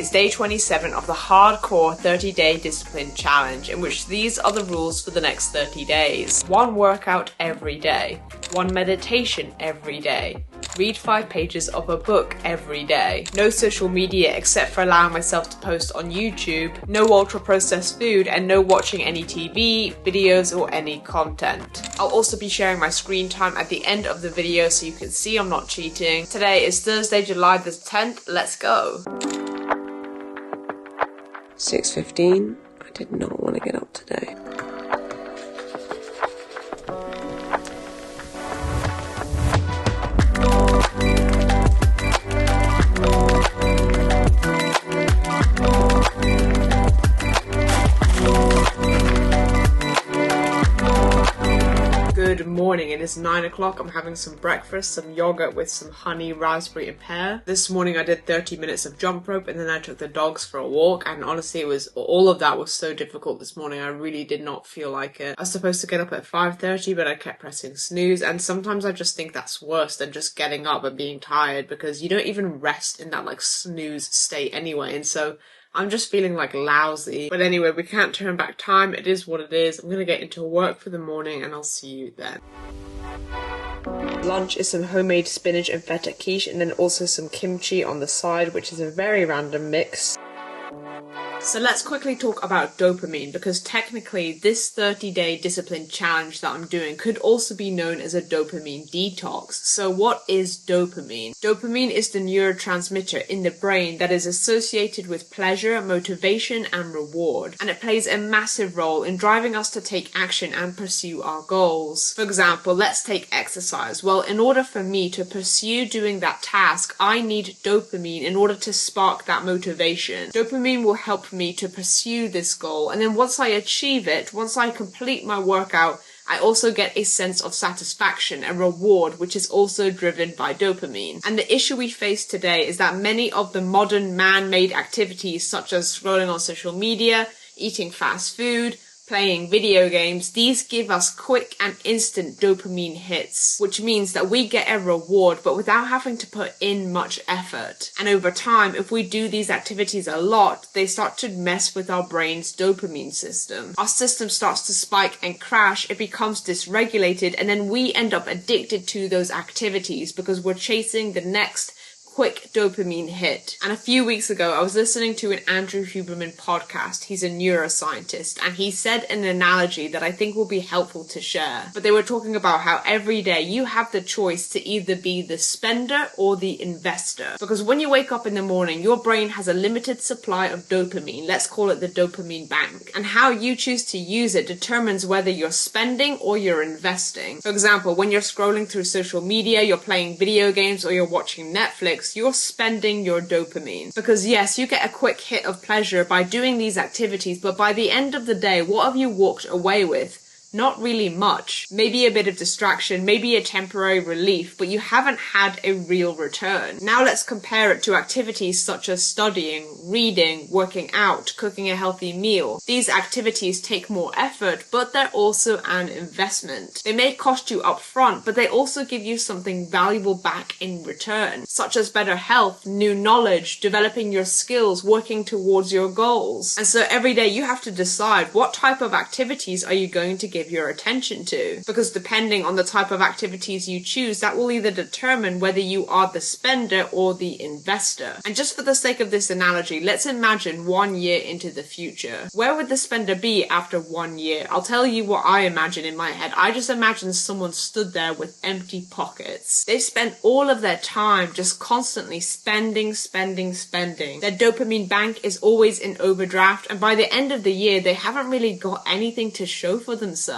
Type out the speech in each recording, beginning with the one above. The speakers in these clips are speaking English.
is day 27 of the hardcore 30-day discipline challenge, in which these are the rules for the next 30 days. 1 workout every day. 1 meditation every day. Read 5 pages of a book every day. No social media except for allowing myself to post on YouTube. No ultra-processed food and no watching any TV, videos or any content. I'll also be sharing my screen time at the end of the video so you can see I'm not cheating. Today is Thursday, July the 10th. Let's go. 6:15. I did not want to get up today. Good morning, it is 9 o'clock. I'm having some breakfast, some yogurt with some honey, raspberry and pear. This morning I did 30 minutes of jump rope and then I took the dogs for a walk, and honestly all of that was so difficult this morning. I really did not feel like it. I was supposed to get up at 5:30 but I kept pressing snooze, and sometimes I just think that's worse than just getting up and being tired because you don't even rest in that like snooze state anyway, and so I'm just feeling like lousy. But anyway, we can't turn back time. It is what it is. I'm gonna get into work for the morning and I'll see you then. Lunch is some homemade spinach and feta quiche and then also some kimchi on the side, which is a very random mix. So let's quickly talk about dopamine, because technically this 30-day discipline challenge that I'm doing could also be known as a dopamine detox. So what is dopamine? Dopamine is the neurotransmitter in the brain that is associated with pleasure, motivation and reward, and it plays a massive role in driving us to take action and pursue our goals. For example, let's take exercise. Well, in order for me to pursue doing that task, I need dopamine in order to spark that motivation. Dopamine will help me to pursue this goal, and then once I achieve it, once I complete my workout, I also get a sense of satisfaction and reward, which is also driven by dopamine. And the issue we face today is that many of the modern man-made activities, such as scrolling on social media, eating fast food, playing video games, these give us quick and instant dopamine hits, which means that we get a reward but without having to put in much effort. And over time, if we do these activities a lot, they start to mess with our brain's dopamine system. Our system starts to spike and crash, it becomes dysregulated, and then we end up addicted to those activities because we're chasing the next quick dopamine hit. And a few weeks ago, I was listening to an Andrew Huberman podcast. He's a neuroscientist, and he said an analogy that I think will be helpful to share. But they were talking about how every day you have the choice to either be the spender or the investor. Because when you wake up in the morning, your brain has a limited supply of dopamine. Let's call it the dopamine bank. And how you choose to use it determines whether you're spending or you're investing. For example, when you're scrolling through social media, you're playing video games, or you're watching Netflix, you're spending your dopamine. Because yes, you get a quick hit of pleasure by doing these activities, but by the end of the day, what have you walked away with? Not really much. Maybe a bit of distraction, maybe a temporary relief, but you haven't had a real return. Now let's compare it to activities such as studying, reading, working out, cooking a healthy meal. These activities take more effort, but they're also an investment. They may cost you up front, but they also give you something valuable back in return, such as better health, new knowledge, developing your skills, working towards your goals. And so every day you have to decide what type of activities are you going to give your attention to, because depending on the type of activities you choose, that will either determine whether you are the spender or the investor. And just for the sake of this analogy, let's imagine 1 year into the future. Where would the spender be after 1 year? I'll tell you what I imagine in my head. I just imagine someone stood there with empty pockets. They've spent all of their time just constantly spending. Their dopamine bank is always in overdraft, and by the end of the year, they haven't really got anything to show for themselves.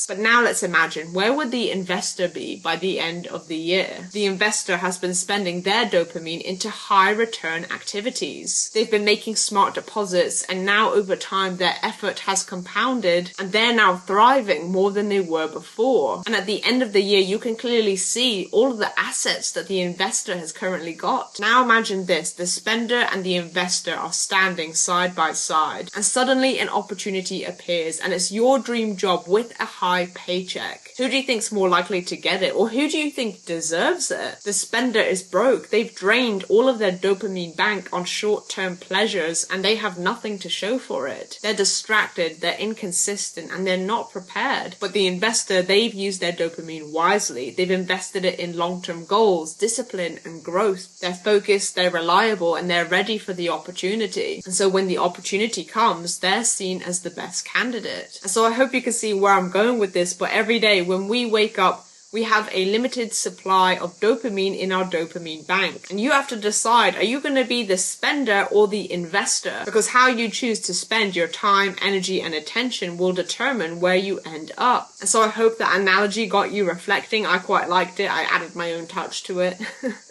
But now let's imagine, where would the investor be by the end of the year? The investor has been spending their dopamine into high return activities. They've been making smart deposits, and now over time their effort has compounded and they're now thriving more than they were before. And at the end of the year, you can clearly see all of the assets that the investor has currently got. Now imagine this, the spender and the investor are standing side by side, and suddenly an opportunity appears, and it's your dream job with with a high paycheck. Who do you think's more likely to get it? Or who do you think deserves it? The spender is broke. They've drained all of their dopamine bank on short-term pleasures and they have nothing to show for it. They're distracted, they're inconsistent, and they're not prepared. But the investor, they've used their dopamine wisely. They've invested it in long-term goals, discipline, and growth. They're focused, they're reliable, and they're ready for the opportunity. And so when the opportunity comes, they're seen as the best candidate. And so I hope you can see where I'm going with this, but every day when we wake up, we have a limited supply of dopamine in our dopamine bank. And you have to decide, are you going to be the spender or the investor? Because how you choose to spend your time, energy, and attention will determine where you end up. And so I hope that analogy got you reflecting. I quite liked it. I added my own touch to it.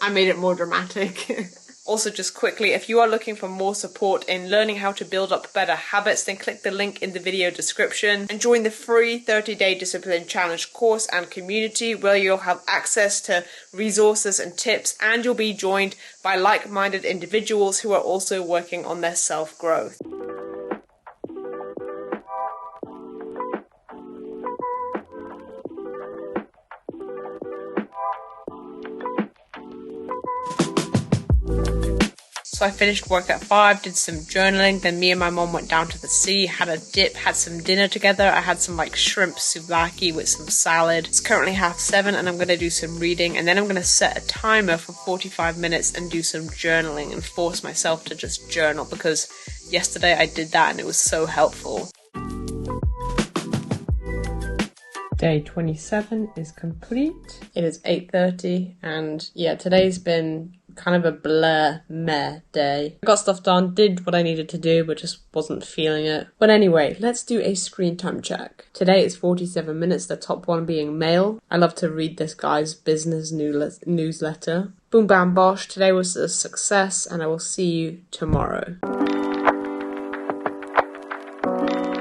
I made it more dramatic. Also, just quickly, if you are looking for more support in learning how to build up better habits, then click the link in the video description and join the free 30-day Discipline Challenge course and community where you'll have access to resources and tips, and you'll be joined by like-minded individuals who are also working on their self-growth. So I finished work at 5, did some journaling, then me and my mom went down to the sea, had a dip, had some dinner together. I had some shrimp souvlaki with some salad. It's currently 7:30 and I'm going to do some reading, and then I'm going to set a timer for 45 minutes and do some journaling and force myself to just journal, because yesterday I did that and it was so helpful. Day 27 is complete. It is 8:30 and yeah, today's been kind of a meh day. I got stuff done, did what I needed to do, but just wasn't feeling it. But anyway, let's do a screen time check. Today is 47 minutes, the top one being mail. I love to read this guy's business newsletter. Boom bam bosh, today was a success and I will see you tomorrow.